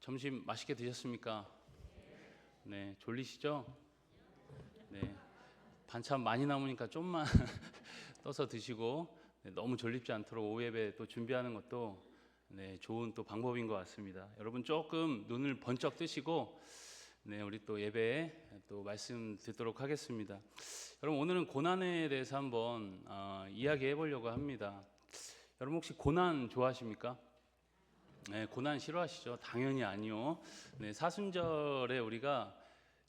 점심 맛있게 드셨습니까? 네, 졸리시죠? 네, 반찬 많이 남으니까 좀만 떠서 드시고 너무 졸립지 않도록 오후 예배 또 준비하는 것도 좋은 또 방법인 것 같습니다. 여러분 조금 눈을 번쩍 뜨시고 우리 또 예배에 또 말씀 듣도록 하겠습니다. 여러분 오늘은 고난에 대해서 한번 이야기해 보려고 합니다. 여러분 혹시 고난 좋아하십니까? 네, 고난 싫어하시죠? 당연히 아니요. 사순절에 우리가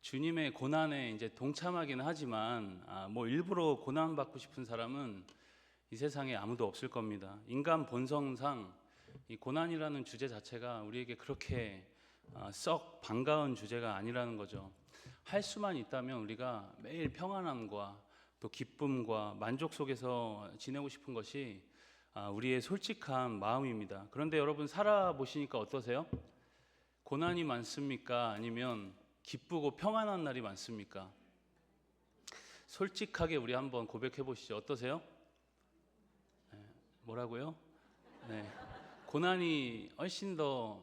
주님의 고난에 이제 동참하기는 하지만 뭐 일부러 고난 받고 싶은 사람은 이 세상에 아무도 없을 겁니다. 인간 본성상 이 고난이라는 주제 자체가 우리에게 그렇게 썩 반가운 주제가 아니라는 거죠. 할 수만 있다면 우리가 매일 평안함과 또 기쁨과 만족 속에서 지내고 싶은 것이 우리의 솔직한 마음입니다. 그런데 여러분 살아보시니까 어떠세요? 고난이 많습니까? 아니면 기쁘고 평안한 날이 많습니까? 솔직하게 우리 한번 고백해 보시죠. 어떠세요? 뭐라고요? 네, 고난이 훨씬 더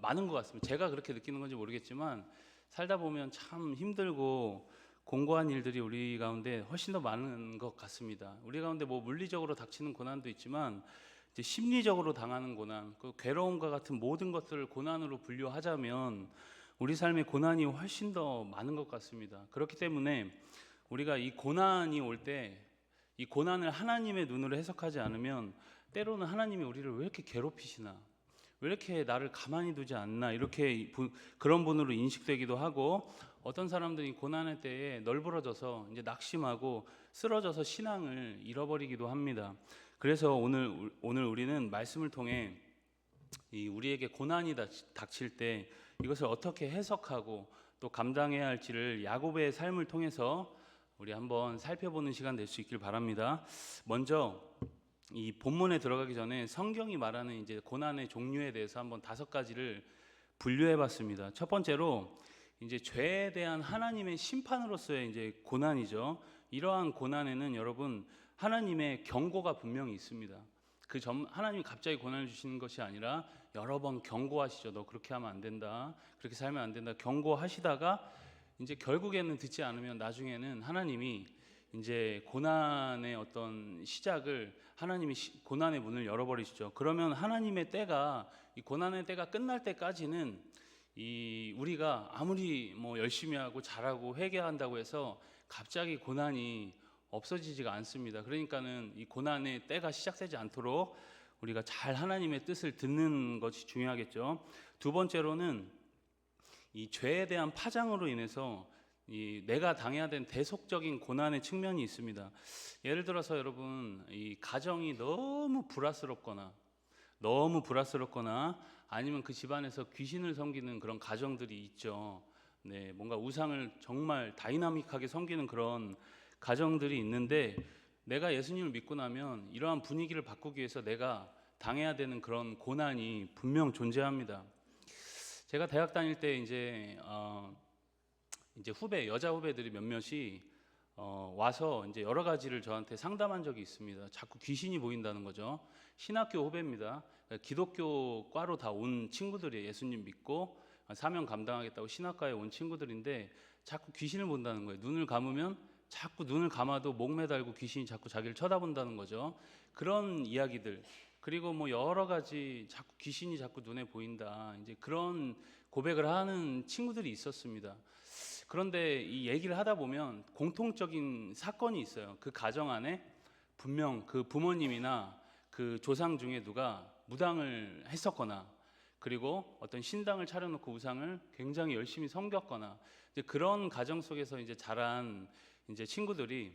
많은 것 같습니다. 제가 그렇게 느끼는 건지 모르겠지만 살다 보면 참 힘들고 공고한 일들이 우리 가운데 훨씬 더 많은 것 같습니다. 우리 가운데 뭐 물리적으로 닥치는 고난도 있지만 이제 심리적으로 당하는 고난, 그 괴로움과 같은 모든 것들을 고난으로 분류하자면 우리 삶의 고난이 훨씬 더 많은 것 같습니다. 그렇기 때문에 우리가 이 고난이 올 때 이 고난을 하나님의 눈으로 해석하지 않으면 때로는 하나님이 우리를 왜 이렇게 괴롭히시나, 왜 이렇게 나를 가만히 두지 않나, 이렇게 그런 분으로 인식되기도 하고, 어떤 사람들이 고난의 때에 널브러져서 이제 낙심하고 쓰러져서 신앙을 잃어버리기도 합니다. 그래서 오늘 우리는 말씀을 통해 우리에게 고난이 닥칠 때 이것을 어떻게 해석하고 또 감당해야 할지를 야곱의 삶을 통해서 우리 한번 살펴보는 시간 될 수 있길 바랍니다. 먼저 이 본문에 들어가기 전에 성경이 말하는 이제 고난의 종류에 대해서 한번 5가지를 분류해 봤습니다. 첫 번째로 이제 죄에 대한 하나님의 심판으로서의 이제 고난이죠. 이러한 고난에는 여러분 하나님의 경고가 분명히 있습니다. 하나님이 갑자기 고난을 주시는 것이 아니라 여러 번 경고하시죠. 너 그렇게 하면 안 된다. 그렇게 살면 안 된다. 경고하시다가 이제 결국에는 듣지 않으면 나중에는 하나님이 이제 고난의 어떤 시작을 하나님이 고난의 문을 열어버리시죠. 그러면 하나님의 때가 이 고난의 때가 끝날 때까지는 우리가 아무리 뭐 열심히 하고 잘하고 회개한다고 해서 갑자기 고난이 없어지지가 않습니다. 그러니까는 이 고난의 때가 시작되지 않도록 우리가 잘 하나님의 뜻을 듣는 것이 중요하겠죠. 두 번째로는 이 죄에 대한 파장으로 인해서 내가 당해야 된 대속적인 고난의 측면이 있습니다. 예를 들어서 여러분 이 가정이 너무 불화스럽거나 아니면 그 집안에서 귀신을 섬기는 그런 가정들이 있죠. 뭔가 우상을 정말 다이나믹하게 섬기는 그런 가정들이 있는데 내가 예수님을 믿고 나면 이러한 분위기를 바꾸기 위해서 내가 당해야 되는 그런 고난이 분명 존재합니다. 제가 대학 다닐 때 이제 여자 후배들이 몇몇이 와서 이제 여러 가지를 저한테 상담한 적이 있습니다. 자꾸 귀신이 보인다는 거죠. 신학교 후배입니다. 기독교 과로 다 온 친구들이 예수님 믿고 사명 감당하겠다고 신학과에 온 친구들인데 자꾸 귀신을 본다는 거예요. 눈을 감으면 자꾸 눈을 감아도 목 매달고 귀신이 자꾸 자기를 쳐다본다는 거죠. 그런 이야기들. 그리고 뭐 여러 가지 귀신이 자꾸 눈에 보인다. 이제 그런 고백을 하는 친구들이 있었습니다. 그런데 이 얘기를 하다 보면 공통적인 사건이 있어요. 그 가정 안에 분명 그 부모님이나 그 조상 중에 누가 무당을 했었거나 그리고 어떤 신당을 차려놓고 우상을 굉장히 열심히 섬겼거나 이제 그런 가정 속에서 이제 자란 이제 친구들이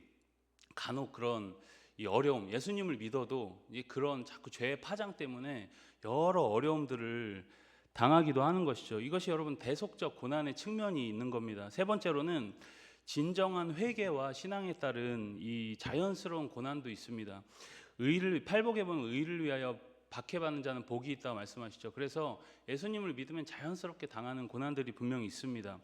간혹 그런 이 어려움, 예수님을 믿어도 그런 자꾸 죄의 파장 때문에 여러 어려움들을 당하기도 하는 것이죠. 이것이 여러분 대속적 고난의 측면이 있는 겁니다. 세 번째로는 진정한 회개와 신앙에 따른 이 자연스러운 고난도 있습니다. 팔복에 보면 의를 위하여 박해받는 자는 복이 있다고 말씀하시죠. 그래서 예수님을 믿으면 자연스럽게 당하는 고난들이 분명히 있습니다.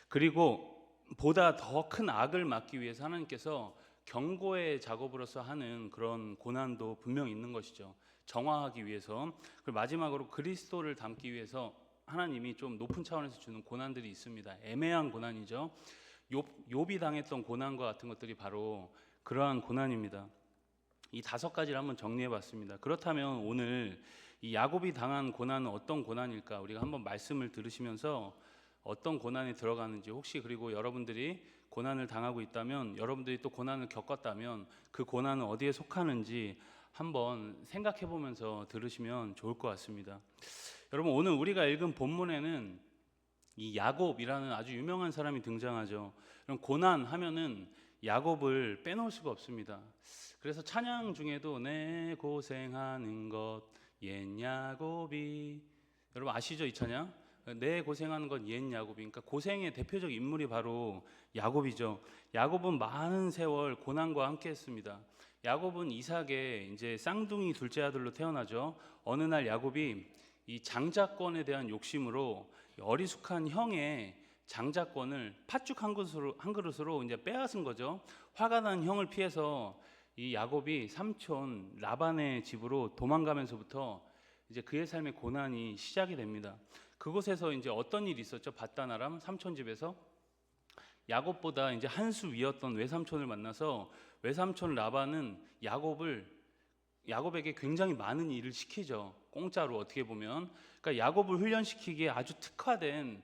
그리고 보다 더 큰 악을 막기 위해서 하나님께서 경고의 작업으로서 하는 그런 고난도 분명히 있는 것이죠. 정화하기 위해서. 그리고 마지막으로 그리스도를 닮기 위해서 하나님이 좀 높은 차원에서 주는 고난들이 있습니다. 애매한 고난이죠. 욥이 당했던 고난과 같은 것들이 바로 그러한 고난입니다. 이 5가지를 한번 정리해 봤습니다. 그렇다면 오늘 이 야곱이 당한 고난은 어떤 고난일까? 우리가 한번 말씀을 들으시면서 어떤 고난이 들어가는지, 혹시 그리고 여러분들이 고난을 당하고 있다면, 여러분들이 또 고난을 겪었다면 그 고난은 어디에 속하는지 한번 생각해 보면서 들으시면 좋을 것 같습니다. 여러분, 오늘 우리가 읽은 본문에는 이 야곱이라는 아주 유명한 사람이 등장하죠. 그럼 고난 하면은 야곱을 빼놓을 수가 없습니다. 그래서 찬양 중에도 내 고생하는 것 옛 야곱이, 여러분 아시죠? 이 찬양? 내 고생하는 건 옛 야곱이. 그러니까 고생의 대표적 인물이 바로 야곱이죠. 야곱은 많은 세월 고난과 함께했습니다. 야곱은 이삭의 이제 쌍둥이 둘째 아들로 태어나죠. 어느 날 야곱이 이 장자권에 대한 욕심으로 어리숙한 형의 장자권을 팥죽 한 그릇으로 이제 빼앗은 거죠. 화가 난 형을 피해서 이 야곱이 삼촌 라반의 집으로 도망가면서부터 이제 그의 삶의 고난이 시작이 됩니다. 그곳에서 이제 어떤 일이 있었죠? 밧다나람 삼촌 집에서 야곱보다 이제 한 수 위였던 외삼촌을 만나서 외삼촌 라반은 야곱에게 굉장히 많은 일을 시키죠. 공짜로 어떻게 보면. 그러니까 야곱을 훈련시키기에 아주 특화된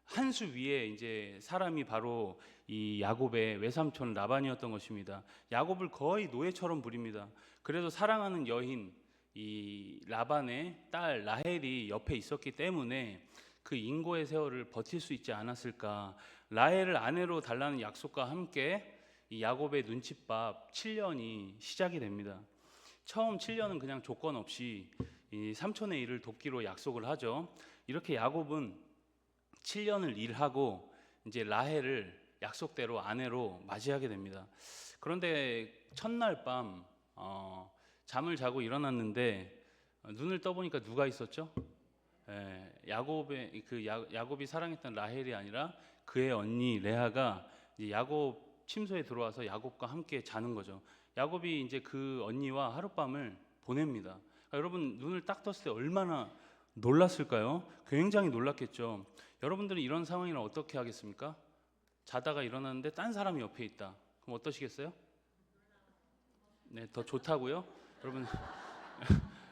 한 수 위에 이제 사람이 바로 이 야곱의 외삼촌 라반이었던 것입니다. 야곱을 거의 노예처럼 부립니다. 그래도 사랑하는 여인 이 라반의 딸 라헬이 옆에 있었기 때문에 그 인고의 세월을 버틸 수 있지 않았을까. 라헬을 아내로 달라는 약속과 함께 이 야곱의 눈칫밥 7년이 시작이 됩니다. 처음 7년은 그냥 조건 없이 이 삼촌의 일을 돕기로 약속을 하죠. 이렇게 야곱은 7년을 일하고 이제 라헬을 약속대로 아내로 맞이하게 됩니다. 그런데 첫날 밤 잠을 자고 일어났는데 눈을 떠보니까 누가 있었죠? 야곱이 사랑했던 라헬이 아니라 그의 언니 레아가 이제 야곱 침소에 들어와서 야곱과 함께 자는 거죠. 야곱이 이제 그 언니와 하룻밤을 보냅니다. 그러니까 여러분 눈을 딱 떴을 때 얼마나 놀랐을까요? 굉장히 놀랐겠죠. 여러분들은 이런 상황이면 어떻게 하겠습니까? 자다가 일어났는데 딴 사람이 옆에 있다. 그럼 어떠시겠어요? 네, 더 좋다고요? 여러분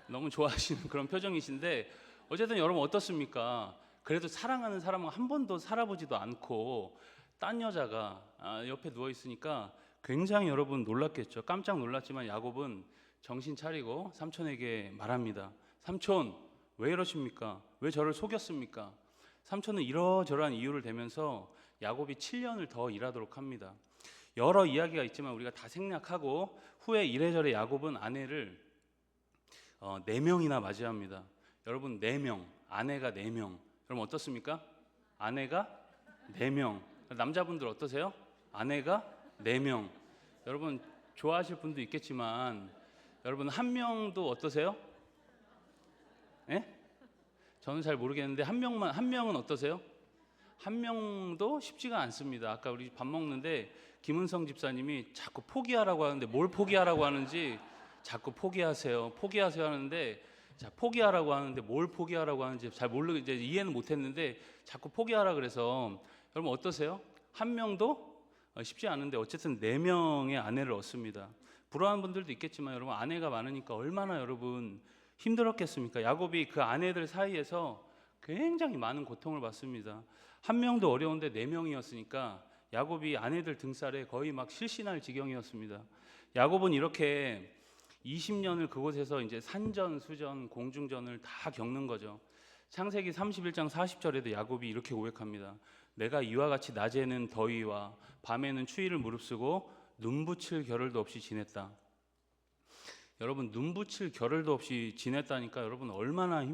너무 좋아하시는 그런 표정이신데 어쨌든 여러분 어떻습니까? 그래도 사랑하는 사람은 한 번도 살아보지도 않고 딴 여자가 옆에 누워 있으니까 굉장히 여러분 놀랐겠죠. 깜짝 놀랐지만 야곱은 정신 차리고 삼촌에게 말합니다. 삼촌, 왜 이러십니까? 왜 저를 속였습니까? 삼촌은 이러저러한 이유를 대면서 야곱이 7년을 더 일하도록 합니다. 여러 이야기가 있지만 우리가 다 생략하고 후에 이래저래 야곱은 아내를 4명이나 맞이합니다. 여러분 4명, 아내가 4명. 여러분 어떻습니까? 아내가 4명. 남자분들 어떠세요? 아내가 4명. 여러분 좋아하실 분도 있겠지만 여러분 한 명도 어떠세요? 예? 저는 잘 모르겠는데 한 명은 어떠세요? 한 명도 쉽지가 않습니다. 아까 우리 밥 먹는데 김은성 집사님이 자꾸 포기하라고 하는데 뭘 포기하라고 하는지 자꾸 포기하세요 하는데 자 포기하라고 하는데 뭘 포기하라고 하는지 잘 모르고 이제 이해는 못했는데 자꾸 포기하라 그래서 여러분 어떠세요? 한 명도 쉽지 않은데 어쨌든 4명의 아내를 얻습니다. 부러워하는 분들도 있겠지만 여러분 아내가 많으니까 얼마나 여러분 힘들었겠습니까? 야곱이 그 아내들 사이에서 굉장히 많은 고통을 받습니다. 한 명도 어려운데 4명이었으니까 야곱이 아내들 등살에 거의 막 실신할 지경이었습니다. 야곱은 이렇게 20년을 그곳에서 이제 산전, 수전, 공중전을 다 겪는 거죠. 창세기 31장 40절에도 야곱이 이렇게 고백합니다. 내가 이와 같이 낮에는 더위와 밤에는 추위를 무릅쓰고 눈붙일 겨를도 없이 지냈다. 여러분 눈붙일 겨를도 없이 지냈다니까 여러분 얼마나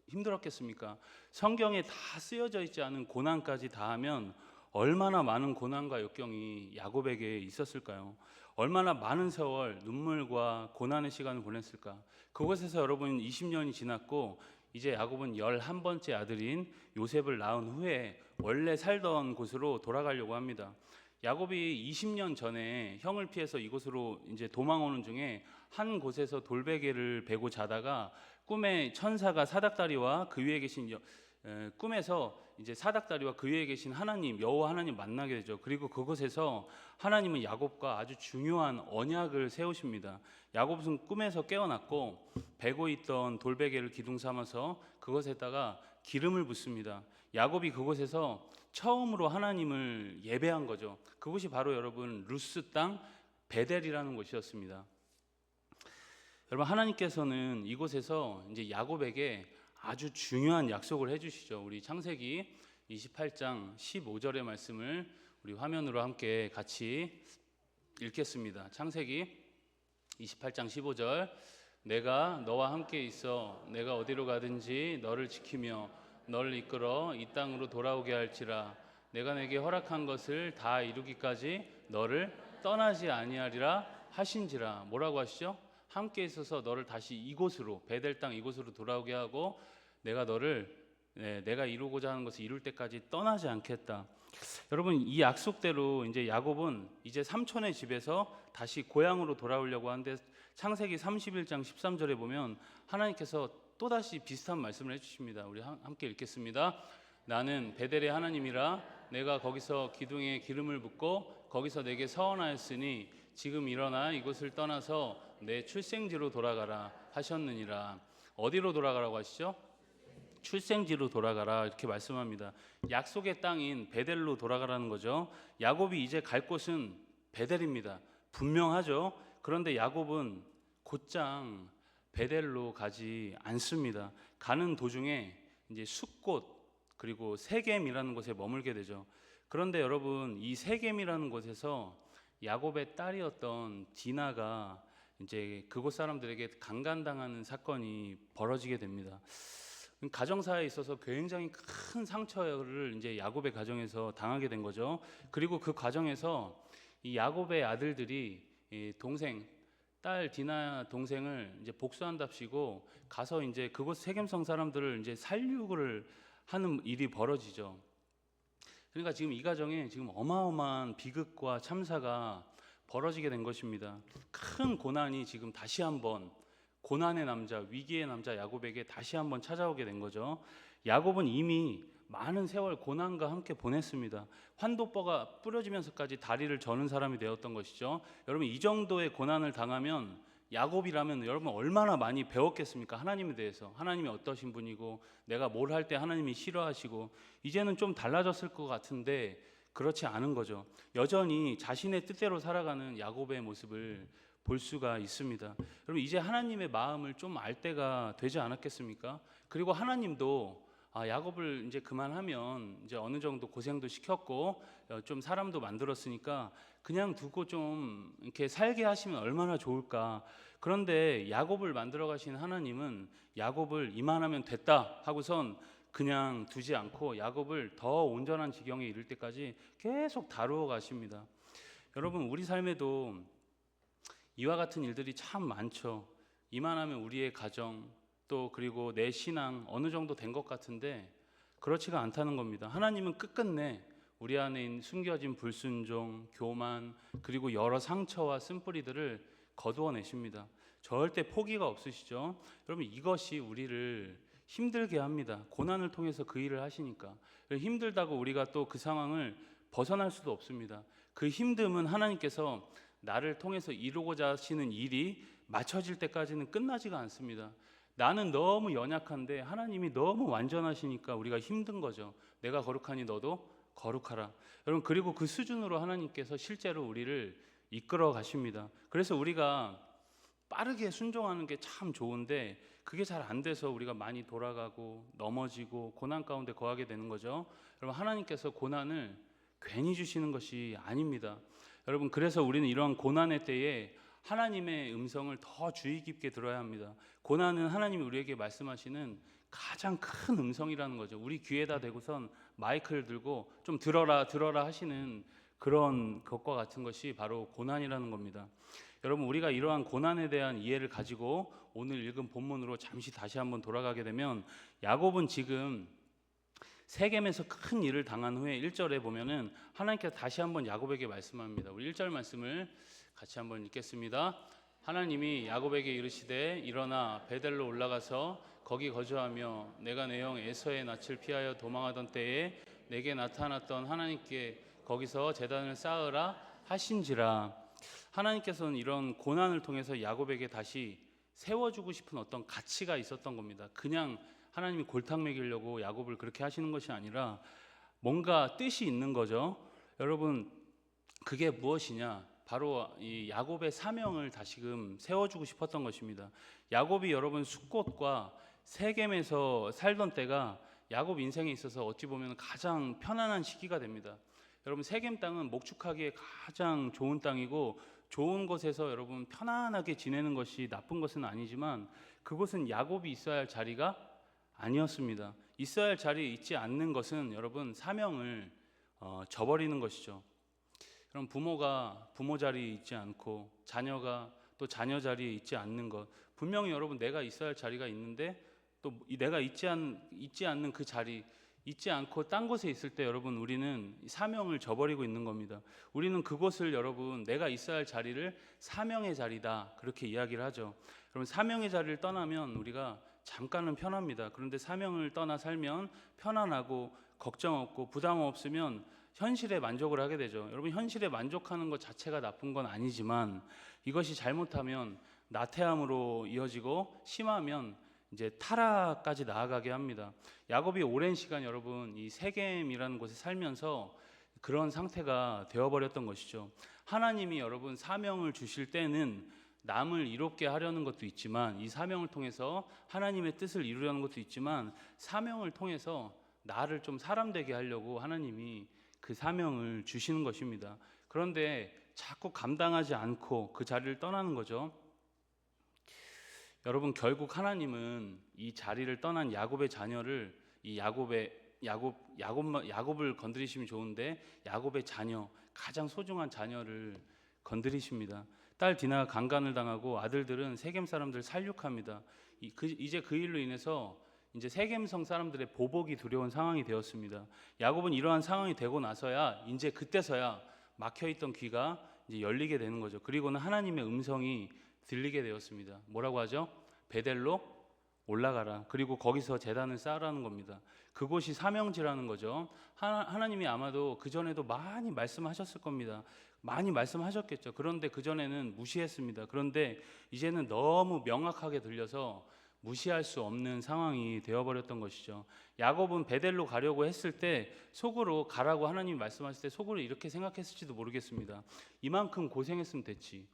힘들었겠습니까? 성경에 다 쓰여져 있지 않은 고난까지 다 하면 얼마나 많은 고난과 역경이 야곱에게 있었을까요? 얼마나 많은 세월 눈물과 고난의 시간을 보냈을까? 그곳에서 여러분 20년이 지났고 이제 야곱은 11번째 아들인 요셉을 낳은 후에 원래 살던 곳으로 돌아가려고 합니다. 야곱이 20년 전에 형을 피해서 이곳으로 이제 도망오는 중에 한 곳에서 돌베개를 베고 자다가 꿈에 천사가 사닥다리와 그 위에 계신 꿈에서 이제 사닥다리와 그 위에 계신 하나님, 여호와 하나님 만나게 되죠. 그리고 그곳에서 하나님은 야곱과 아주 중요한 언약을 세우십니다. 야곱은 꿈에서 깨어났고 베고 있던 돌베개를 기둥 삼아서 그것에다가 기름을 붓습니다. 야곱이 그곳에서 처음으로 하나님을 예배한 거죠. 그곳이 바로 여러분 루스 땅 베델이라는 곳이었습니다. 여러분, 하나님께서는 이곳에서 이제 야곱에게 아주 중요한 약속을 해주시죠. 우리 창세기 28장 15절의 말씀을 우리 화면으로 함께 같이 읽겠습니다. 창세기 28장 15절. 내가 너와 함께 있어 내가 어디로 가든지 너를 지키며 너를 이끌어 이 땅으로 돌아오게 할지라. 내가 내게 허락한 것을 다 이루기까지 너를 떠나지 아니하리라 하신지라. 뭐라고 하시죠? 함께 있어서 너를 다시 이곳으로, 베델 땅 이곳으로 돌아오게 하고 내가 너를 내가 이루고자 하는 것을 이룰 때까지 떠나지 않겠다. 여러분, 이 약속대로 이제 야곱은 이제 삼촌의 집에서 다시 고향으로 돌아오려고 하는데 창세기 31장 13절에 보면 하나님께서 또다시 비슷한 말씀을 해주십니다. 우리 함께 읽겠습니다. 나는 베델의 하나님이라 내가 거기서 기둥에 기름을 붓고 거기서 내게 서원하였으니 지금 일어나 이곳을 떠나서 내 출생지로 돌아가라 하셨느니라. 어디로 돌아가라고 하시죠? 출생지로 돌아가라 이렇게 말씀합니다. 약속의 땅인 베델로 돌아가라는 거죠. 야곱이 이제 갈 곳은 베델입니다. 분명하죠. 그런데 야곱은 곧장 베델로 가지 않습니다. 가는 도중에 이제 숫곳 그리고 세겜이라는 곳에 머물게 되죠. 그런데 여러분, 이 세겜이라는 곳에서 야곱의 딸이었던 디나가 이제 그곳 사람들에게 강간당하는 사건이 벌어지게 됩니다. 가정사에 있어서 굉장히 큰 상처를 이제 야곱의 가정에서 당하게 된 거죠. 그리고 그 과정에서 이 야곱의 아들들이 이 동생, 딸 디나 동생을 이제 복수한답시고 가서 이제 그곳 세겜성 사람들을 이제 살육을 하는 일이 벌어지죠. 그러니까 지금 이 가정에 지금 어마어마한 비극과 참사가 벌어지게 된 것입니다. 큰 고난이 지금 다시 한번 고난의 남자, 위기의 남자 야곱에게 다시 한번 찾아오게 된 거죠. 야곱은 이미 많은 세월 고난과 함께 보냈습니다. 환도뼈가 부러지면서까지 다리를 저는 사람이 되었던 것이죠. 여러분, 이 정도의 고난을 당하면 야곱이라면 여러분 얼마나 많이 배웠겠습니까? 하나님에 대해서. 하나님이 어떠신 분이고 내가 뭘 할 때 하나님이 싫어하시고. 이제는 좀 달라졌을 것 같은데 그렇지 않은 거죠. 여전히 자신의 뜻대로 살아가는 야곱의 모습을 볼 수가 있습니다. 여러분, 이제 하나님의 마음을 좀 알 때가 되지 않았겠습니까? 그리고 하나님도 야곱을 이제 그만하면 이제 어느 정도 고생도 시켰고 좀 사람도 만들었으니까 그냥 두고 좀 이렇게 살게 하시면 얼마나 좋을까. 그런데 야곱을 만들어 가신 하나님은 야곱을 이만하면 됐다 하고선 그냥 두지 않고 야곱을 더 온전한 지경에 이를 때까지 계속 다루어 가십니다. 여러분, 우리 삶에도 이와 같은 일들이 참 많죠. 이만하면 우리의 가정 또 그리고 내 신앙 어느 정도 된 것 같은데 그렇지가 않다는 겁니다. 하나님은 끝끝내 우리 안에 있는 숨겨진 불순종, 교만 그리고 여러 상처와 쓴뿌리들을 거두어내십니다. 절대 포기가 없으시죠. 여러분, 이것이 우리를 힘들게 합니다. 고난을 통해서 그 일을 하시니까. 힘들다고 우리가 또 그 상황을 벗어날 수도 없습니다. 그 힘듦은 하나님께서 나를 통해서 이루고자 하시는 일이 맞춰질 때까지는 끝나지가 않습니다. 나는 너무 연약한데 하나님이 너무 완전하시니까 우리가 힘든 거죠. 내가 거룩하니 너도 거룩하라. 여러분, 그리고 그 수준으로 하나님께서 실제로 우리를 이끌어 가십니다. 그래서 우리가 빠르게 순종하는 게 참 좋은데 그게 잘 안 돼서 우리가 많이 돌아가고 넘어지고 고난 가운데 거하게 되는 거죠. 여러분, 하나님께서 고난을 괜히 주시는 것이 아닙니다. 여러분, 그래서 우리는 이러한 고난의 때에 하나님의 음성을 더 주의 깊게 들어야 합니다. 고난은 하나님이 우리에게 말씀하시는 가장 큰 음성이라는 거죠. 우리 귀에다 대고선 마이크를 들고 좀 들어라 하시는 그런 것과 같은 것이 바로 고난이라는 겁니다. 여러분, 우리가 이러한 고난에 대한 이해를 가지고 오늘 읽은 본문으로 잠시 다시 한번 돌아가게 되면 야곱은 지금 세겜에서 큰 일을 당한 후에 1절에 보면은 하나님께서 다시 한번 야곱에게 말씀합니다. 우리 1절 말씀을 같이 한번 읽겠습니다. 하나님이 야곱에게 이르시되 일어나 베델로 올라가서 거기 거주하며 내가 내 형 에서의 낯을 피하여 도망하던 때에 내게 나타났던 하나님께 거기서 제단을 쌓으라 하신지라. 하나님께서는 이런 고난을 통해서 야곱에게 다시 세워주고 싶은 어떤 가치가 있었던 겁니다. 그냥 하나님이 골탕 먹이려고 야곱을 그렇게 하시는 것이 아니라 뭔가 뜻이 있는 거죠. 여러분, 그게 무엇이냐? 바로 이 야곱의 사명을 다시금 세워주고 싶었던 것입니다. 야곱이 여러분 숫곳과 세겜에서 살던 때가 야곱 인생에 있어서 어찌 보면 가장 편안한 시기가 됩니다. 여러분, 세겜 땅은 목축하기에 가장 좋은 땅이고 좋은 곳에서 여러분 편안하게 지내는 것이 나쁜 것은 아니지만 그곳은 야곱이 있어야 할 자리가 아니었습니다. 있어야 할 자리에 있지 않는 것은 여러분 사명을 저버리는 것이죠. 그럼 부모가 부모 자리에 있지 않고 자녀가 또 자녀 자리에 있지 않는 것, 분명히 여러분 내가 있어야 할 자리가 있는데 또 내가 있지 않는 그 자리, 있지 않고 딴 곳에 있을 때 여러분 우리는 사명을 저버리고 있는 겁니다. 우리는 그곳을 여러분 내가 있어야 할 자리를 사명의 자리다 그렇게 이야기를 하죠. 여러분, 사명의 자리를 떠나면 우리가 잠깐은 편합니다. 그런데 사명을 떠나 살면 편안하고 걱정 없고 부담 없으면 현실에 만족을 하게 되죠. 여러분, 현실에 만족하는 것 자체가 나쁜 건 아니지만 이것이 잘못하면 나태함으로 이어지고 심하면 이제 타락까지 나아가게 합니다. 야곱이 오랜 시간 여러분 이 세겜이라는 곳에 살면서 그런 상태가 되어버렸던 것이죠. 하나님이 여러분 사명을 주실 때는 남을 이롭게 하려는 것도 있지만 이 사명을 통해서 하나님의 뜻을 이루려는 것도 있지만 사명을 통해서 나를 좀 사람 되게 하려고 하나님이 그 사명을 주시는 것입니다. 그런데 자꾸 감당하지 않고 그 자리를 떠나는 거죠. 여러분, 결국 하나님은 이 자리를 떠난 야곱의 자녀를 야곱을 건드리시면 좋은데 야곱의 자녀, 가장 소중한 자녀를 건드리십니다. 딸 디나가 강간을 당하고 아들들은 세겜 사람들을 살육합니다. 이제 그 일로 인해서 이제 세겜성 사람들의 보복이 두려운 상황이 되었습니다. 야곱은 이러한 상황이 되고 나서야 이제 그때서야 막혀있던 귀가 이제 열리게 되는 거죠. 그리고는 하나님의 음성이 들리게 되었습니다. 뭐라고 하죠? 베델로 올라가라. 그리고 거기서 제단을 쌓으라는 겁니다. 그곳이 사명지라는 거죠. 하나님이 아마도 그전에도 많이 말씀하셨을 겁니다. 많이 말씀하셨겠죠. 그런데 그전에는 무시했습니다. 그런데 이제는 너무 명확하게 들려서 무시할 수 없는 상황이 되어버렸던 것이죠. 야곱은 베델로 가려고 했을 때 속으로 가라고 하나님이 말씀하실 때 속으로 이렇게 생각했을지도 모르겠습니다. 이만큼 고생했으면 됐지.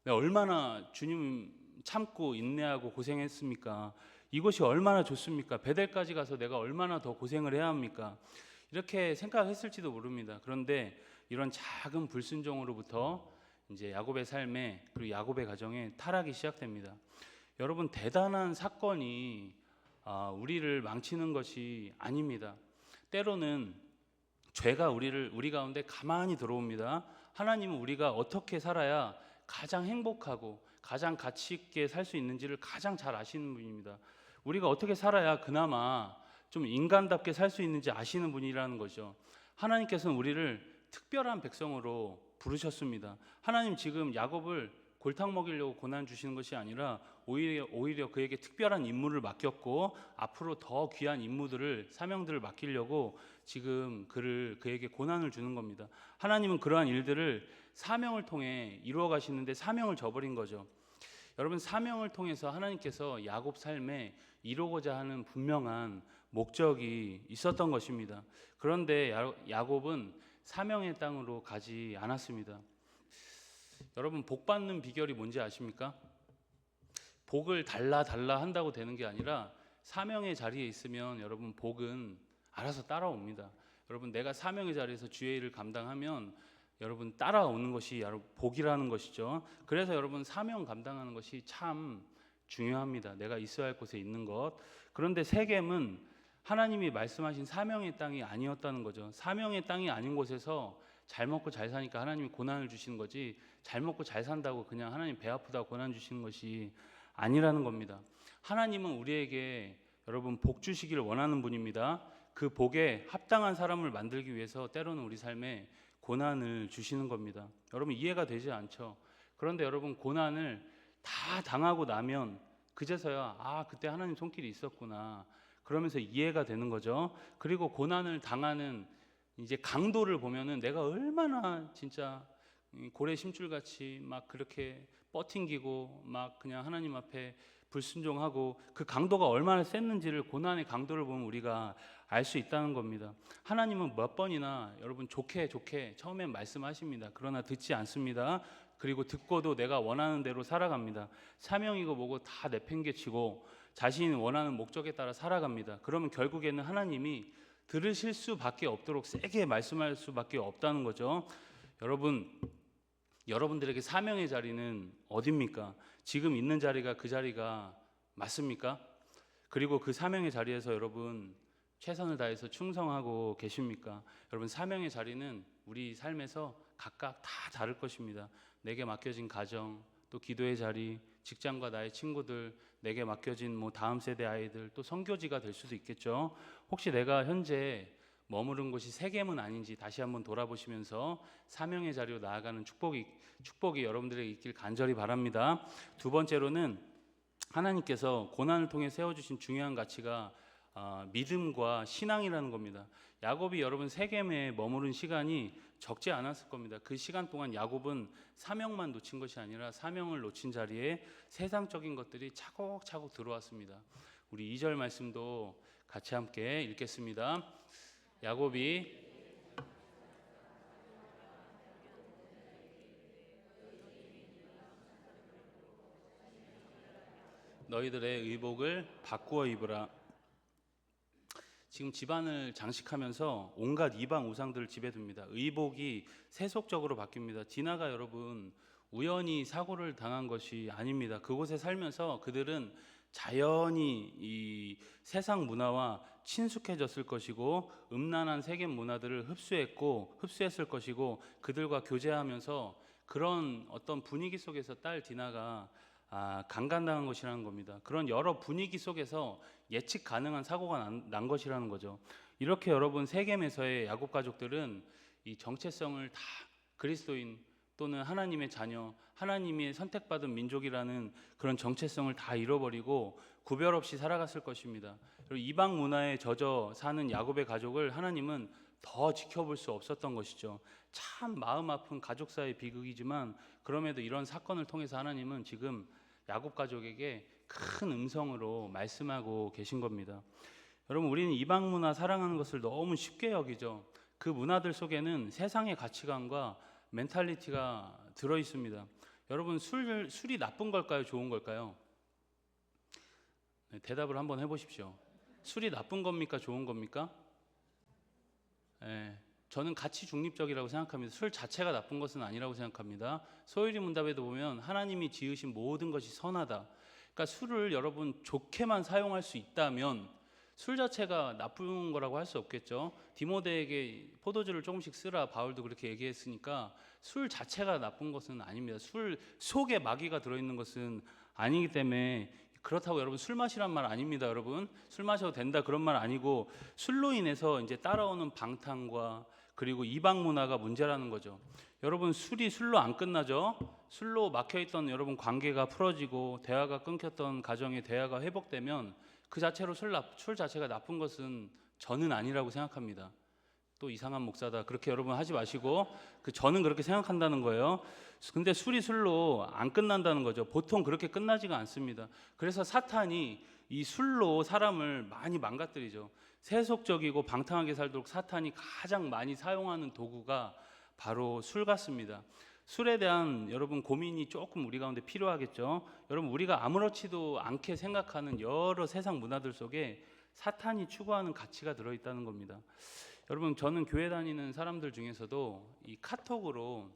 내가 얼마나 주님 참고 인내하고 고생했습니까? 이것이 얼마나 좋습니까? 베델까지 가서 내가 얼마나 더 고생을 해야 합니까? 이렇게 생각했을지도 모릅니다. 그런데 이런 작은 불순종으로부터 이제 야곱의 삶에 그리고 야곱의 가정에 타락이 시작됩니다. 여러분, 대단한 사건이 우리를 망치는 것이 아닙니다. 때로는 죄가 우리 가운데 가만히 들어옵니다. 하나님은 우리가 어떻게 살아야 가장 행복하고 가장 가치 있게 살 수 있는지를 가장 잘 아시는 분입니다. 우리가 어떻게 살아야 그나마 좀 인간답게 살 수 있는지 아시는 분이라는 거죠. 하나님께서는 우리를 특별한 백성으로 부르셨습니다. 하나님 지금 야곱을 골탕 먹이려고 고난 주시는 것이 아니라 오히려 그에게 특별한 임무를 맡겼고 앞으로 더 귀한 임무들을 사명들을 맡기려고 지금 그에게 고난을 주는 겁니다. 하나님은 그러한 일들을 사명을 통해 이루어 가시는데 사명을 저버린 거죠. 여러분, 사명을 통해서 하나님께서 야곱 삶에 이루고자 하는 분명한 목적이 있었던 것입니다. 그런데 야곱은 사명의 땅으로 가지 않았습니다. 여러분, 복 받는 비결이 뭔지 아십니까? 복을 달라 한다고 되는 게 아니라 사명의 자리에 있으면 여러분 복은 알아서 따라옵니다. 여러분, 내가 사명의 자리에서 주의 일을 감당하면 여러분 따라오는 것이 복이라는 것이죠. 그래서 여러분 사명 감당하는 것이 참 중요합니다. 내가 있어야 할 곳에 있는 것. 그런데 세겜은 하나님이 말씀하신 사명의 땅이 아니었다는 거죠. 사명의 땅이 아닌 곳에서 잘 먹고 잘 사니까 하나님이 고난을 주시는 거지, 잘 먹고 잘 산다고 그냥 하나님 배 아프다고 고난 주시는 것이 아니라는 겁니다. 하나님은 우리에게 여러분 복 주시기를 원하는 분입니다. 그 복에 합당한 사람을 만들기 위해서 때로는 우리 삶에 고난을 주시는 겁니다. 여러분, 이해가 되지 않죠? 그런데 여러분, 고난을 다 당하고 나면 그제서야 그때 하나님 손길이 있었구나. 그러면서 이해가 되는 거죠. 그리고 고난을 당하는 이제 강도를 보면은 내가 얼마나 진짜 고래 심줄같이 막 그렇게 뻗팅기고 막 그냥 하나님 앞에 불순종하고 그 강도가 얼마나 셌는지를 고난의 강도를 보면 우리가 알 수 있다는 겁니다. 하나님은 몇 번이나 여러분 좋게 처음엔 말씀하십니다. 그러나 듣지 않습니다. 그리고 듣고도 내가 원하는 대로 살아갑니다. 사명이고 뭐고 다 내팽개치고 자신이 원하는 목적에 따라 살아갑니다. 그러면 결국에는 하나님이 들으실 수밖에 없도록 세게 말씀할 수밖에 없다는 거죠. 여러분들에게 사명의 자리는 어디입니까? 지금 있는 자리가 그 자리가 맞습니까? 그리고 그 사명의 자리에서 여러분 최선을 다해서 충성하고 계십니까? 여러분 사명의 자리는 우리 삶에서 각각 다 다를 것입니다. 내게 맡겨진 가정, 또 기도의 자리, 직장과 나의 친구들, 내게 맡겨진 다음 세대 아이들, 또 선교지가 될 수도 있겠죠. 혹시 내가 현재 머무른 곳이 세겜은 아닌지 다시 한번 돌아보시면서 사명의 자리로 나아가는 축복이 여러분들에게 있길 간절히 바랍니다. 두 번째로는 하나님께서 고난을 통해 세워주신 중요한 가치가 믿음과 신앙이라는 겁니다. 야곱이 여러분 세겜에 머무른 시간이 적지 않았을 겁니다. 그 시간 동안 야곱은 사명만 놓친 것이 아니라 사명을 놓친 자리에 세상적인 것들이 차곡차곡 들어왔습니다. 우리 2절 말씀도 같이 함께 읽겠습니다. 야곱이 너희들의 의복을 바꾸어 입으라. 지금 집안을 장식하면서 온갖 이방 우상들을 집에 둡니다. 의복이 세속적으로 바뀝니다. 디나가 여러분 우연히 사고를 당한 것이 아닙니다. 그곳에 살면서 그들은 자연히 이 세상 문화와 친숙해졌을 것이고 음란한 세계 문화들을 흡수했을 것이고 그들과 교제하면서 그런 어떤 분위기 속에서 딸 디나가 강간당한 것이라는 겁니다. 그런 여러 분위기 속에서 예측 가능한 사고가 난 것이라는 거죠. 이렇게 여러분 세겜에서의 야곱 가족들은 이 정체성을 다 그리스도인 또는 하나님의 자녀, 하나님의 선택받은 민족이라는 그런 정체성을 다 잃어버리고 구별 없이 살아갔을 것입니다. 그리고 이방 문화에 젖어 사는 야곱의 가족을 하나님은 더 지켜볼 수 없었던 것이죠. 참 마음 아픈 가족 사이의 비극이지만 그럼에도 이런 사건을 통해서 하나님은 지금 야곱 가족에게 큰 음성으로 말씀하고 계신 겁니다. 여러분 우리는 이방 문화 사랑하는 것을 너무 쉽게 여기죠. 그 문화들 속에는 세상의 가치관과 멘탈리티가 들어 있습니다. 여러분 술이 나쁜 걸까요? 좋은 걸까요? 네, 대답을 한번 해보십시오. 술이 나쁜 겁니까? 좋은 겁니까? 네, 저는 가치 중립적이라고 생각합니다. 술 자체가 나쁜 것은 아니라고 생각합니다. 소유리 문답에도 보면 하나님이 지으신 모든 것이 선하다. 그러니까 술을 여러분 좋게만 사용할 수 있다면 술 자체가 나쁜 거라고 할 수 없겠죠. 디모데에게 포도주를 조금씩 쓰라 바울도 그렇게 얘기했으니까 술 자체가 나쁜 것은 아닙니다. 술 속에 마귀가 들어있는 것은 아니기 때문에 그렇다고 여러분 술 마시란 말 아닙니다. 여러분 술 마셔도 된다 그런 말 아니고 술로 인해서 이제 따라오는 방탕과 그리고 이방 문화가 문제라는 거죠. 여러분 술이 술로 안 끝나죠. 술로 막혀있던 여러분 관계가 풀어지고 대화가 끊겼던 가정의 대화가 회복되면 그 자체로 술 자체가 나쁜 것은 저는 아니라고 생각합니다. 또 이상한 목사다 그렇게 여러분 하지 마시고 저는 그렇게 생각한다는 거예요. 근데 술이 술로 안 끝난다는 거죠. 보통 그렇게 끝나지가 않습니다. 그래서 사탄이 이 술로 사람을 많이 망가뜨리죠. 세속적이고 방탕하게 살도록 사탄이 가장 많이 사용하는 도구가 바로 술 같습니다. 술에 대한 여러분 고민이 조금 우리 가운데 필요하겠죠. 여러분 우리가 아무렇지도 않게 생각하는 여러 세상 문화들 속에 사탄이 추구하는 가치가 들어있다는 겁니다. 여러분 저는 교회 다니는 사람들 중에서도 이 카톡으로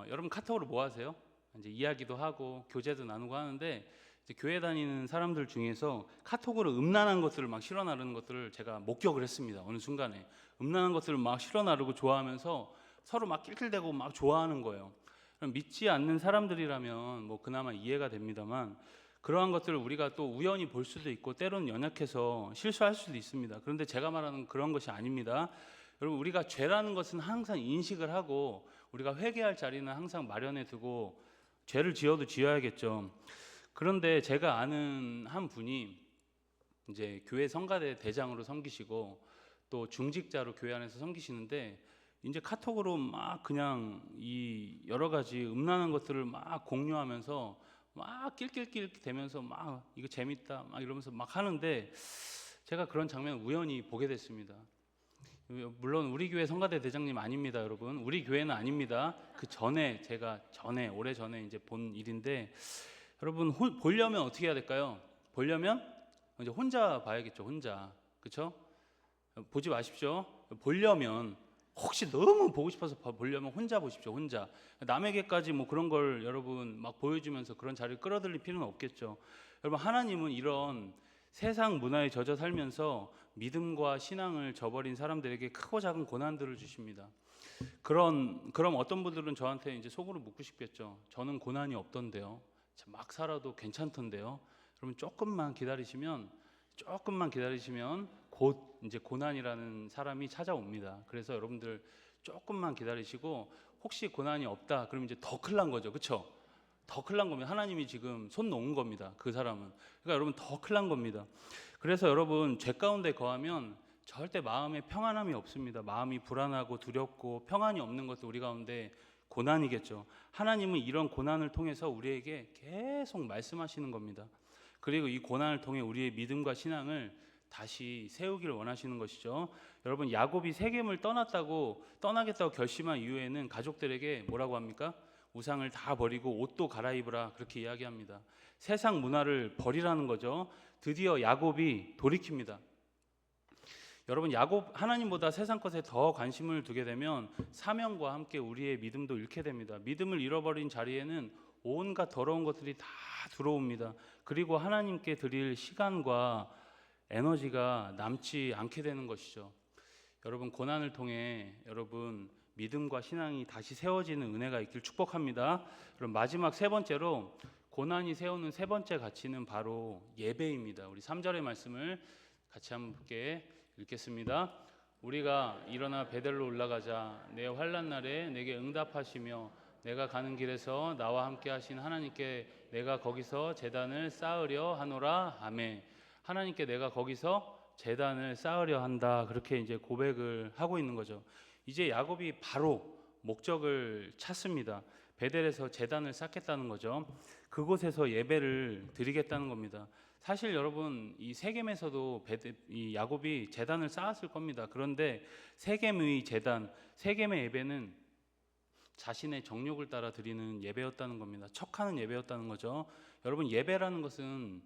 여러분 카톡으로 뭐 하세요? 이제 이야기도 하고 교제도 나누고 하는데 이제 교회 다니는 사람들 중에서 카톡으로 음란한 것들을 막 실어 나르는 것들을 제가 목격을 했습니다. 어느 순간에 음란한 것들을 막 실어 나르고 좋아하면서 서로 막 낄낄대고 막 좋아하는 거예요. 그럼 믿지 않는 사람들이라면 뭐 그나마 이해가 됩니다만 그러한 것들을 우리가 또 우연히 볼 수도 있고 때로는 연약해서 실수할 수도 있습니다. 그런데 제가 말하는 그런 것이 아닙니다. 여러분 우리가 죄라는 것은 항상 인식을 하고 우리가 회개할 자리는 항상 마련해 두고 죄를 지어도 지어야겠죠. 그런데 제가 아는 한 분이 이제 교회 성가대 대장으로 섬기시고 또 중직자로 교회 안에서 섬기시는데 이제 카톡으로 막 그냥 이 여러 가지 음란한 것들을 막 공유하면서 막 낄낄낄 대면서 막 이거 재밌다 막 이러면서 막 하는데 제가 그런 장면을 우연히 보게 됐습니다. 물론 우리 교회 성가대 대장님 아닙니다, 여러분. 우리 교회는 아닙니다. 그 전에 제가 오래 전에 이제 본 일인데 여러분 보려면 어떻게 해야 될까요? 보려면 이제 혼자 봐야겠죠, 혼자. 그렇죠? 보지 마십시오. 보려면 혹시 너무 보고 싶어서 보려면 혼자 보십시오, 혼자. 남에게까지 뭐 그런 걸 여러분 막 보여주면서 그런 자리를 끌어들일 필요는 없겠죠. 여러분 하나님은 이런 세상 문화에 젖어 살면서 믿음과 신앙을 저버린 사람들에게 크고 작은 고난들을 주십니다. 그럼 어떤 분들은 저한테 이제 속으로 묻고 싶겠죠. 저는 고난이 없던데요. 막 살아도 괜찮던데요. 여러분 조금만 기다리시면 곧 이제 고난이라는 사람이 찾아옵니다. 그래서 여러분들 조금만 기다리시고 혹시 고난이 없다 그럼 이제 더 큰일 난 거죠. 그렇죠? 더 큰일 난 겁니다. 하나님이 지금 손 놓은 겁니다. 그 사람은. 그러니까 여러분 더 큰일 난 겁니다. 그래서 여러분 죄 가운데 거하면 절대 마음에 평안함이 없습니다. 마음이 불안하고 두렵고 평안이 없는 것도 우리 가운데 고난이겠죠. 하나님은 이런 고난을 통해서 우리에게 계속 말씀하시는 겁니다. 그리고 이 고난을 통해 우리의 믿음과 신앙을 다시 세우기를 원하시는 것이죠. 여러분 야곱이 세겜을 떠나겠다고 결심한 이후에는 가족들에게 뭐라고 합니까? 우상을 다 버리고 옷도 갈아입으라 그렇게 이야기합니다. 세상 문화를 버리라는 거죠. 드디어 야곱이 돌이킵니다. 여러분 야곱 하나님보다 세상 것에 더 관심을 두게 되면 사명과 함께 우리의 믿음도 잃게 됩니다. 믿음을 잃어버린 자리에는 온갖 더러운 것들이 다 들어옵니다. 그리고 하나님께 드릴 시간과 에너지가 남지 않게 되는 것이죠. 여러분 고난을 통해 여러분 믿음과 신앙이 다시 세워지는 은혜가 있길 축복합니다. 그럼 마지막 세 번째로 고난이 세우는 세 번째 가치는 바로 예배입니다. 우리 3절의 말씀을 같이 함께 읽겠습니다. 우리가 일어나 베델로 올라가자 내 환난 날에 내게 응답하시며 내가 가는 길에서 나와 함께 하신 하나님께 내가 거기서 제단을 쌓으려 하노라. 아멘. 하나님께 내가 거기서 제단을 쌓으려 한다. 그렇게 이제 고백을 하고 있는 거죠. 이제 야곱이 바로 목적을 찾습니다. 베델에서 제단을 쌓겠다는 거죠. 그곳에서 예배를 드리겠다는 겁니다. 사실 여러분 이 세겜에서도 이 야곱이 제단을 쌓았을 겁니다. 그런데 세겜의 제단, 세겜의 예배는 자신의 정욕을 따라 드리는 예배였다는 겁니다. 척하는 예배였다는 거죠. 여러분 예배라는 것은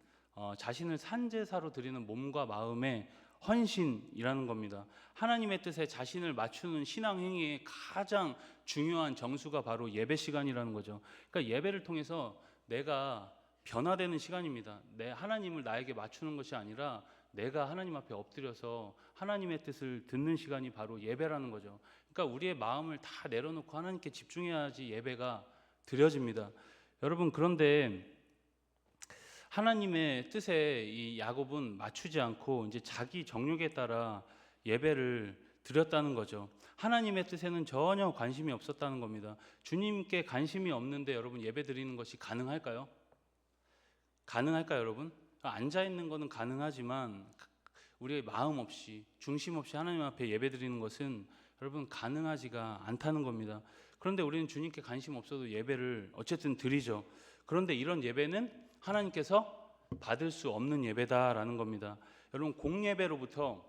자신을 산제사로 드리는 몸과 마음의 헌신이라는 겁니다. 하나님의 뜻에 자신을 맞추는 신앙 행위의 가장 중요한 정수가 바로 예배 시간이라는 거죠. 그러니까 예배를 통해서 내가 변화되는 시간입니다. 내 하나님을 나에게 맞추는 것이 아니라 내가 하나님 앞에 엎드려서 하나님의 뜻을 듣는 시간이 바로 예배라는 거죠. 그러니까 우리의 마음을 다 내려놓고 하나님께 집중해야지 예배가 드려집니다. 여러분 그런데 하나님의 뜻에 이 야곱은 맞추지 않고 이제 자기 정욕에 따라 예배를 드렸다는 거죠. 하나님의 뜻에는 전혀 관심이 없었다는 겁니다. 주님께 관심이 없는데 여러분 예배 드리는 것이 가능할까요? 가능할까요, 여러분? 앉아 있는 것은 가능하지만 우리의 마음 없이 중심 없이 하나님 앞에 예배 드리는 것은 여러분 가능하지가 않다는 겁니다. 그런데 우리는 주님께 관심 없어도 예배를 어쨌든 드리죠. 그런데 이런 예배는 하나님께서 받을 수 없는 예배다라는 겁니다. 여러분 공예배로부터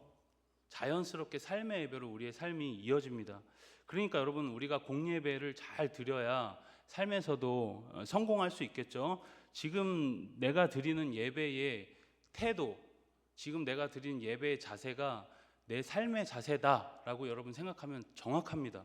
자연스럽게 삶의 예배로 우리의 삶이 이어집니다. 그러니까 여러분 우리가 공예배를 잘 드려야 삶에서도 성공할 수 있겠죠. 지금 내가 드리는 예배의 태도, 지금 내가 드리는 예배의 자세가 내 삶의 자세다라고 여러분 생각하면 정확합니다.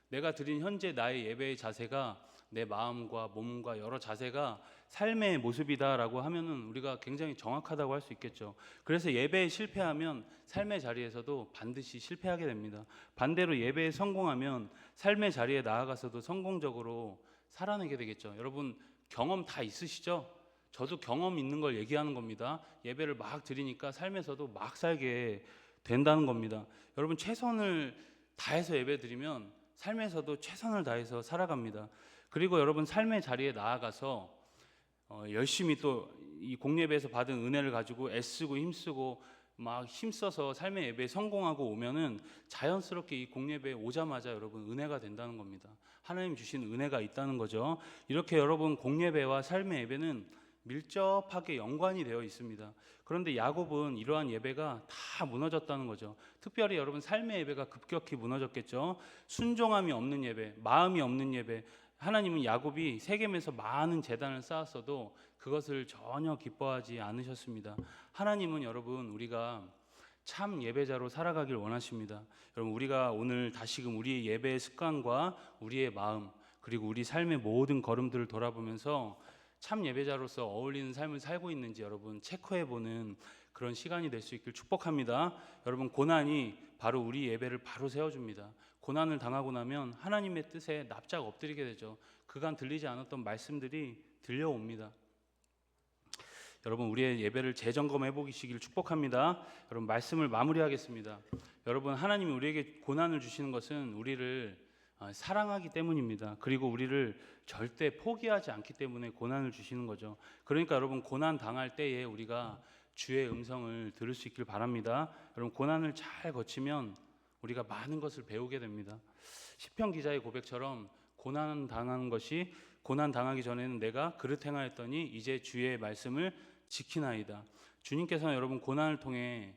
내가 드린 현재 나의 예배의 자세가 내 마음과 몸과 여러 자세가 삶의 모습이다라고 하면은 우리가 굉장히 정확하다고 할 수 있겠죠. 그래서 예배에 실패하면 삶의 자리에서도 반드시 실패하게 됩니다. 반대로 예배에 성공하면 삶의 자리에 나아가서도 성공적으로 살아내게 되겠죠. 여러분 경험 다 있으시죠? 저도 경험 있는 걸 얘기하는 겁니다. 예배를 막 드리니까 삶에서도 막 살게 된다는 겁니다. 여러분 최선을 다해서 예배 드리면 삶에서도 최선을 다해서 살아갑니다. 그리고 여러분 삶의 자리에 나아가서 열심히 또 이 공예배에서 받은 은혜를 가지고 애쓰고 힘쓰고 막 힘써서 삶의 예배에 성공하고 오면은 자연스럽게 이 공예배에 오자마자 여러분 은혜가 된다는 겁니다. 하나님 주신 은혜가 있다는 거죠. 이렇게 여러분 공예배와 삶의 예배는 밀접하게 연관이 되어 있습니다. 그런데 야곱은 이러한 예배가 다 무너졌다는 거죠. 특별히 여러분 삶의 예배가 급격히 무너졌겠죠. 순종함이 없는 예배, 마음이 없는 예배. 하나님은 야곱이 세겜에서 많은 재단을 쌓았어도 그것을 전혀 기뻐하지 않으셨습니다. 하나님은 여러분 우리가 참 예배자로 살아가길 원하십니다. 여러분 우리가 오늘 다시금 우리의 예배의 습관과 우리의 마음 그리고 우리 삶의 모든 걸음들을 돌아보면서 참 예배자로서 어울리는 삶을 살고 있는지 여러분 체크해보는 그런 시간이 될 수 있길 축복합니다. 여러분 고난이 바로 우리 예배를 바로 세워줍니다. 고난을 당하고 나면 하나님의 뜻에 납작 엎드리게 되죠. 그간 들리지 않았던 말씀들이 들려옵니다. 여러분 우리의 예배를 재점검해 보시길 축복합니다. 여러분 말씀을 마무리하겠습니다. 여러분 하나님이 우리에게 고난을 주시는 것은 우리를 사랑하기 때문입니다. 그리고 우리를 절대 포기하지 않기 때문에 고난을 주시는 거죠. 그러니까 여러분 고난 당할 때에 우리가 주의 음성을 들을 수 있길 바랍니다. 여러분 고난을 잘 거치면 우리가 많은 것을 배우게 됩니다. 시편 기자의 고백처럼 고난 당하기 전에는 내가 그릇 행하였더니 이제 주의 말씀을 지키나이다. 주님께서는 여러분 고난을 통해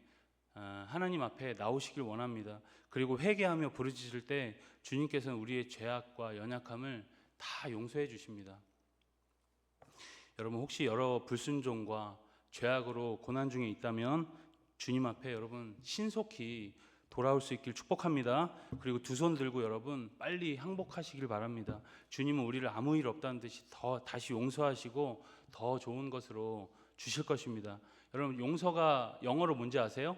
하나님 앞에 나오시길 원합니다. 그리고 회개하며 부르짖을 때 주님께서는 우리의 죄악과 연약함을 다 용서해 주십니다. 여러분 혹시 여러 불순종과 죄악으로 고난 중에 있다면 주님 앞에 여러분 신속히 돌아올 수 있길 축복합니다. 그리고 두 손 들고 여러분 빨리 항복하시길 바랍니다. 주님은 우리를 아무 일 없다는 듯이 더 다시 용서하시고 더 좋은 것으로 주실 것입니다. 여러분 용서가 영어로 뭔지 아세요?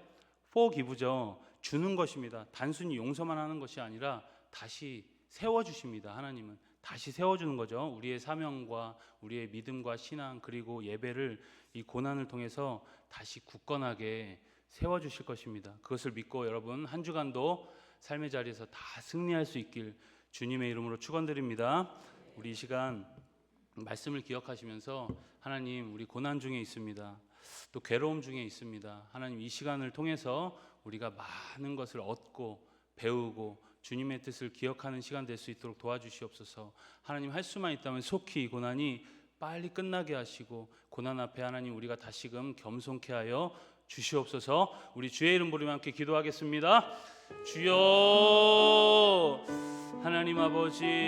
forgive죠. 주는 것입니다. 단순히 용서만 하는 것이 아니라 다시 세워주십니다. 하나님은 다시 세워주는 거죠. 우리의 사명과 우리의 믿음과 신앙 그리고 예배를 이 고난을 통해서 다시 굳건하게 세워주실 것입니다. 그것을 믿고 여러분 한 주간도 삶의 자리에서 다 승리할 수 있길 주님의 이름으로 축원드립니다. 우리 이 시간 말씀을 기억하시면서 하나님 우리 고난 중에 있습니다. 또 괴로움 중에 있습니다. 하나님 이 시간을 통해서 우리가 많은 것을 얻고 배우고 주님의 뜻을 기억하는 시간 될 수 있도록 도와주시옵소서. 하나님 할 수만 있다면 속히 이 고난이 빨리 끝나게 하시고 고난 앞에 하나님 우리가 다시금 겸손케 하여 주시옵소서. 우리 주의 이름 부르며 함께 기도하겠습니다. 주여 하나님 아버지